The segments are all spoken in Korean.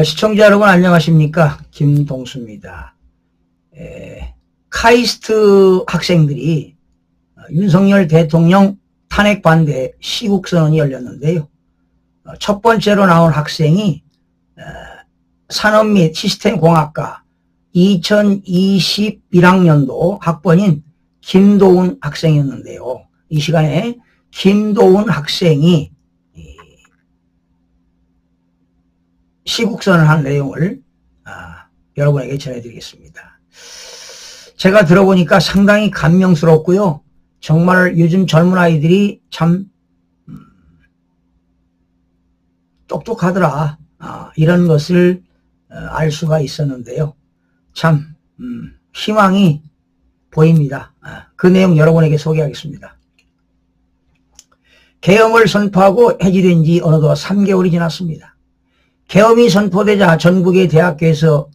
시청자 여러분 안녕하십니까? 김동수입니다. 카이스트 학생들이 윤석열 대통령 탄핵 반대 시국선언이 열렸는데요. 첫 번째로 나온 학생이 산업 및 시스템공학과 2021학년도 학번인 김도훈 학생이었는데요. 이 시간에 김도훈 학생이 시국선언을 한 내용을 여러분에게 전해드리겠습니다. 제가 들어보니까 상당히 감명스럽고요. 정말 요즘 젊은 아이들이 참 똑똑하더라, 이런 것을 알 수가 있었는데요. 참 희망이 보입니다. 그 내용 여러분에게 소개하겠습니다. 계엄을 선포하고 해지된 지 어느덧 3개월이 지났습니다. 계엄이 선포되자 전국의 대학교에서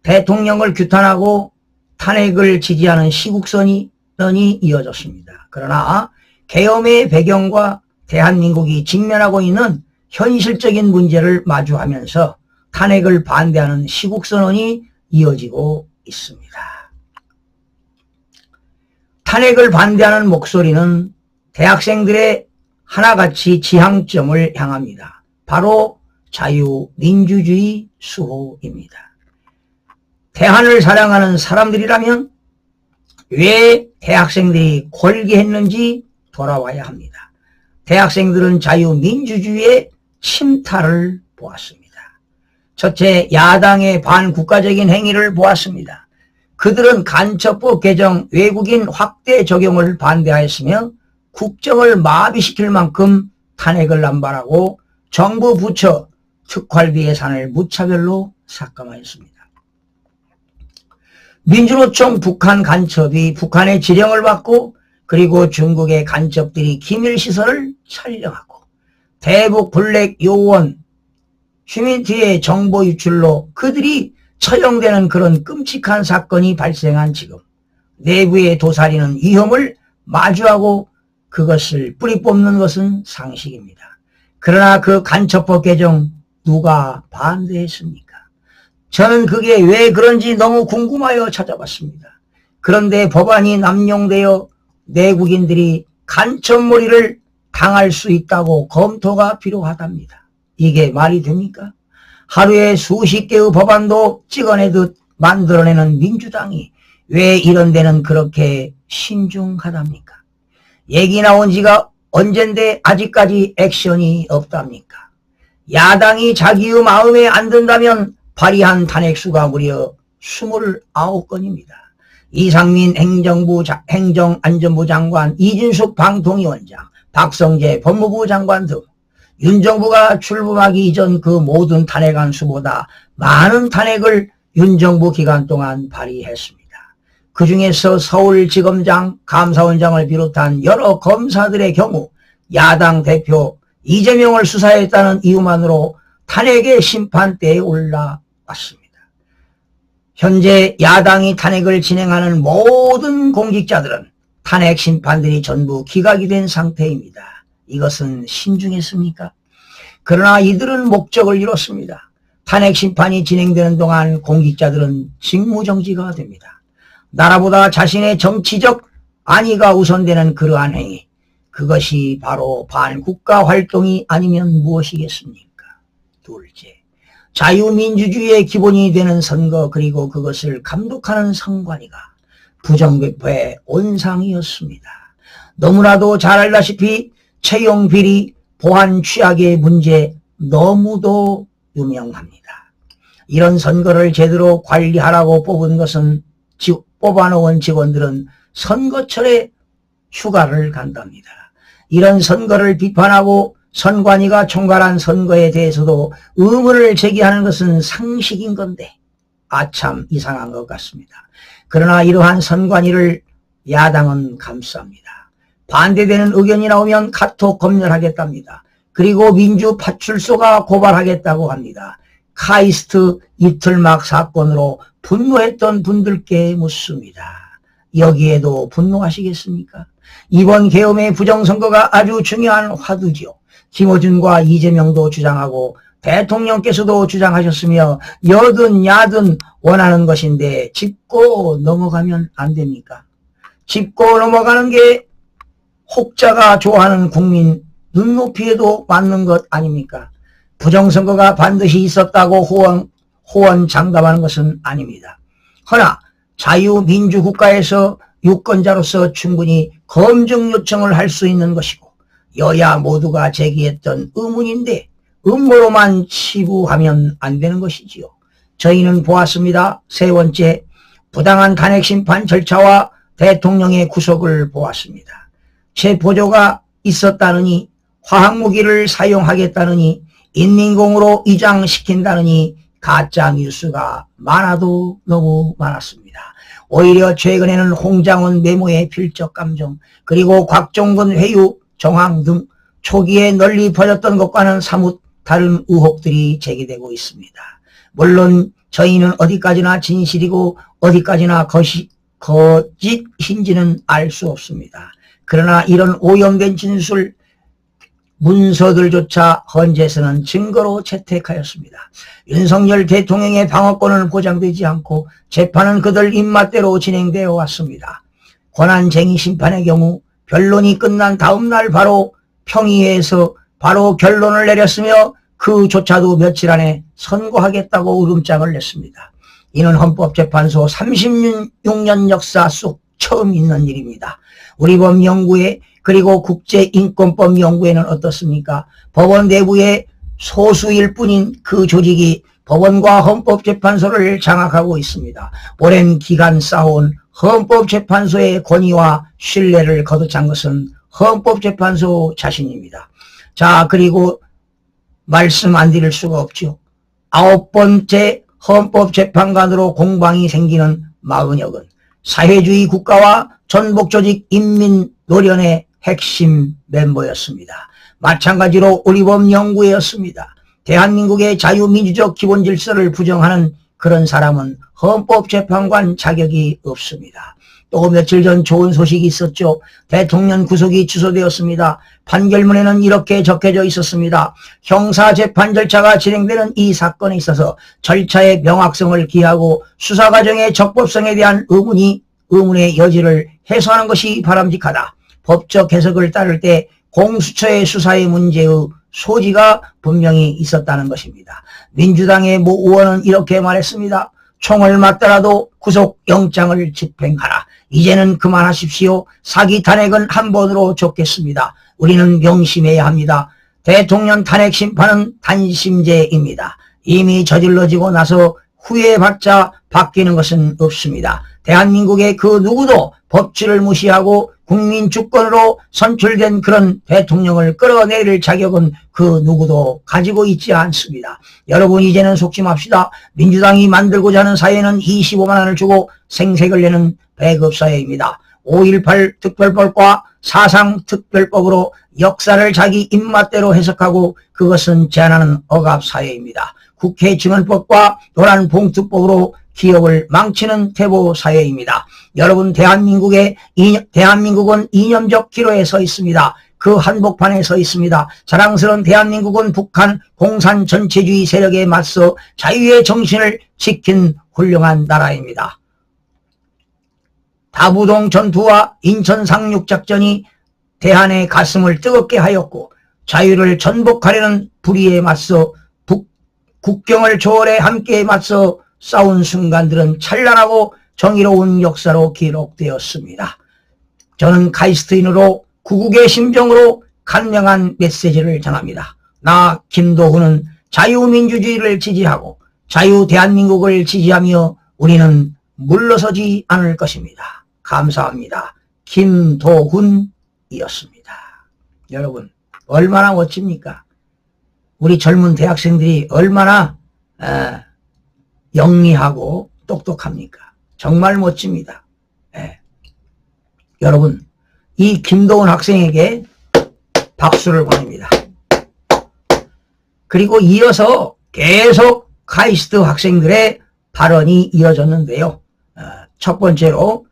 대통령을 규탄하고 탄핵을 지지하는 시국선언이 이어졌습니다. 그러나 계엄의 배경과 대한민국이 직면하고 있는 현실적인 문제를 마주하면서 탄핵을 반대하는 시국선언이 이어지고 있습니다. 탄핵을 반대하는 목소리는 대학생들의 하나같이 지향점을 향합니다. 바로 자유민주주의 수호입니다. 대한을 사랑하는 사람들이라면 왜 대학생들이 골기했는지 돌아와야 합니다. 대학생들은 자유민주주의의 침탈을 보았습니다. 첫째, 야당의 반국가적인 행위를 보았습니다. 그들은 간첩법 개정 외국인 확대 적용을 반대하였으며 국정을 마비시킬 만큼 탄핵을 남발하고 정부 부처 특활비 예산을 무차별로 삭감하였습니다. 민주노총 북한 간첩이 북한의 지령을 받고 그리고 중국의 간첩들이 기밀시설을 촬영하고 대북 블랙 요원 휴민트의 정보 유출로 그들이 처형되는 그런 끔찍한 사건이 발생한 지금 내부의 도사리는 위험을 마주하고 그것을 뿌리 뽑는 것은 상식입니다. 그러나 그 간첩법 개정 누가 반대했습니까? 저는 그게 왜 그런지 너무 궁금하여 찾아봤습니다. 그런데 법안이 남용되어 내국인들이 간첩몰이를 당할 수 있다고 검토가 필요하답니다. 이게 말이 됩니까? 하루에 수십 개의 법안도 찍어내듯 만들어내는 민주당이 왜 이런 데는 그렇게 신중하답니까? 얘기 나온 지가 언젠데 아직까지 액션이 없답니까? 야당이 자기의 마음에 안 든다면 발의한 탄핵수가 무려 29건입니다. 이상민 행정안전부 장관, 이준석 방통위원장, 박성재 법무부 장관 등 윤 정부가 출범하기 이전 그 모든 탄핵안 수보다 많은 탄핵을 윤 정부 기간 동안 발의했습니다. 그 중에서 서울지검장, 감사원장을 비롯한 여러 검사들의 경우 야당 대표 이재명을 수사했다는 이유만으로 탄핵의 심판대에 올라왔습니다. 현재 야당이 탄핵을 진행하는 모든 공직자들은 탄핵 심판들이 전부 기각이 된 상태입니다. 이것은 신중했습니까? 그러나 이들은 목적을 이뤘습니다. 탄핵 심판이 진행되는 동안 공직자들은 직무정지가 됩니다. 나라보다 자신의 정치적 안위가 우선되는 그러한 행위, 그것이 바로 반국가 활동이 아니면 무엇이겠습니까? 둘째, 자유민주주의의 기본이 되는 선거 그리고 그것을 감독하는 선관위가 부정부패의 온상이었습니다. 너무나도 잘 알다시피 채용비리, 보안 취약의 문제 너무도 유명합니다. 이런 선거를 제대로 관리하라고 뽑아놓은 직원들은 선거철에 휴가를 간답니다. 이런 선거를 비판하고 선관위가 총괄한 선거에 대해서도 의문을 제기하는 것은 상식인 건데 아참 이상한 것 같습니다. 그러나 이러한 선관위를 야당은 감쌉니다. 반대되는 의견이 나오면 카톡 검열하겠답니다. 그리고 민주파출소가 고발하겠다고 합니다. 카이스트 이틀막 사건으로 분노했던 분들께 묻습니다. 여기에도 분노하시겠습니까? 이번 계엄의 부정선거가 아주 중요한 화두지요. 김어준과 이재명도 주장하고 대통령께서도 주장하셨으며 여든 야든 원하는 것인데 짚고 넘어가면 안 됩니까? 짚고 넘어가는 게 혹자가 좋아하는 국민 눈높이에도 맞는 것 아닙니까? 부정선거가 반드시 있었다고 호언장담하는 것은 아닙니다. 허나 자유민주국가에서 유권자로서 충분히 검증 요청을 할 수 있는 것이고 여야 모두가 제기했던 의문인데 음모로만 치부하면 안 되는 것이지요. 저희는 보았습니다. 세 번째, 부당한 탄핵심판 절차와 대통령의 구속을 보았습니다. 체포조가 있었다느니 화학무기를 사용하겠다느니 인민공으로 위장시킨다느니 가짜 뉴스가 많아도 너무 많았습니다. 오히려 최근에는 홍장원 메모의 필적 감정 그리고 곽종근 회유 정황 등 초기에 널리 퍼졌던 것과는 사뭇 다른 의혹들이 제기되고 있습니다. 물론 저희는 어디까지나 진실이고 어디까지나 거짓인지는 알 수 없습니다. 그러나 이런 오염된 진술 문서들조차 헌재에서는 증거로 채택하였습니다. 윤석열 대통령의 방어권은 보장되지 않고 재판은 그들 입맛대로 진행되어 왔습니다. 권한쟁의 심판의 경우 변론이 끝난 다음날 바로 평의회에서 바로 결론을 내렸으며 그조차도 며칠 안에 선고하겠다고 울음장을 냈습니다. 이는 헌법재판소 36년 역사 속 처음 있는 일입니다. 우리 법연구회 그리고 국제인권법연구회는 어떻습니까? 법원 내부의 소수일 뿐인 그 조직이 법원과 헌법재판소를 장악하고 있습니다. 오랜 기간 쌓아온 헌법재판소의 권위와 신뢰를 거듭찬 것은 헌법재판소 자신입니다. 자, 그리고 말씀 안 드릴 수가 없죠. 9번째 헌법재판관으로 공방이 생기는 마은혁은 사회주의 국가와 전복조직 인민노련의 핵심 멤버였습니다. 마찬가지로 우리 법연구회였습니다. 대한민국의 자유민주적 기본질서를 부정하는 그런 사람은 헌법재판관 자격이 없습니다. 또 며칠 전 좋은 소식이 있었죠. 대통령 구속이 취소되었습니다. 판결문에는 이렇게 적혀져 있었습니다. 형사재판 절차가 진행되는 이 사건에 있어서 절차의 명확성을 기하고 수사 과정의 적법성에 대한 의문의 여지를 해소하는 것이 바람직하다. 법적 해석을 따를 때 공수처의 수사의 문제의 소지가 분명히 있었다는 것입니다. 민주당의 모 의원은 이렇게 말했습니다. 총을 맞더라도 구속영장을 집행하라. 이제는 그만하십시오. 사기 탄핵은 한 번으로 좋겠습니다. 우리는 명심해야 합니다. 대통령 탄핵 심판은 단심제입니다. 이미 저질러지고 나서 후회해봤자 바뀌는 것은 없습니다. 대한민국의 그 누구도 법치를 무시하고 국민 주권으로 선출된 그런 대통령을 끌어내릴 자격은 그 누구도 가지고 있지 않습니다. 여러분 이제는 속지 맙시다. 민주당이 만들고자 하는 사회는 25만 원을 주고 생색을 내는 배급사회입니다. 5.18 특별법과 사상특별법으로 역사를 자기 입맛대로 해석하고 그것은 제한하는 억압사회입니다. 국회 증언법과 노란봉투법으로 기업을 망치는 태보사회입니다. 여러분 대한민국은 이념적 기로에 서 있습니다. 그 한복판에 서 있습니다. 자랑스러운 대한민국은 북한 공산 전체주의 세력에 맞서 자유의 정신을 지킨 훌륭한 나라입니다. 다부동 전투와 인천 상륙작전이 대한의 가슴을 뜨겁게 하였고 자유를 전복하려는 불의에 맞서 국경을 초월해 함께 맞서 싸운 순간들은 찬란하고 정의로운 역사로 기록되었습니다. 저는 카이스트인으로 구국의 심정으로 간명한 메시지를 전합니다. 나 김도훈은 자유민주주의를 지지하고 자유 대한민국을 지지하며 우리는 물러서지 않을 것입니다. 감사합니다. 김도훈이었습니다. 여러분 얼마나 멋집니까? 우리 젊은 대학생들이 얼마나 영리하고 똑똑합니까? 정말 멋집니다. 여러분 이 김도훈 학생에게 박수를 보냅니다. 그리고 이어서 계속 카이스트 학생들의 발언이 이어졌는데요. 첫 번째로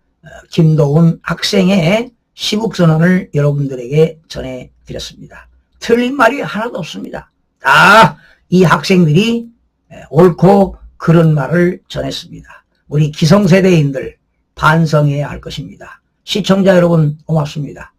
김도훈 학생의 시국선언을 여러분들에게 전해드렸습니다. 틀린 말이 하나도 없습니다. 다 이 학생들이 옳고 그런 말을 전했습니다. 우리 기성세대인들 반성해야 할 것입니다. 시청자 여러분 고맙습니다.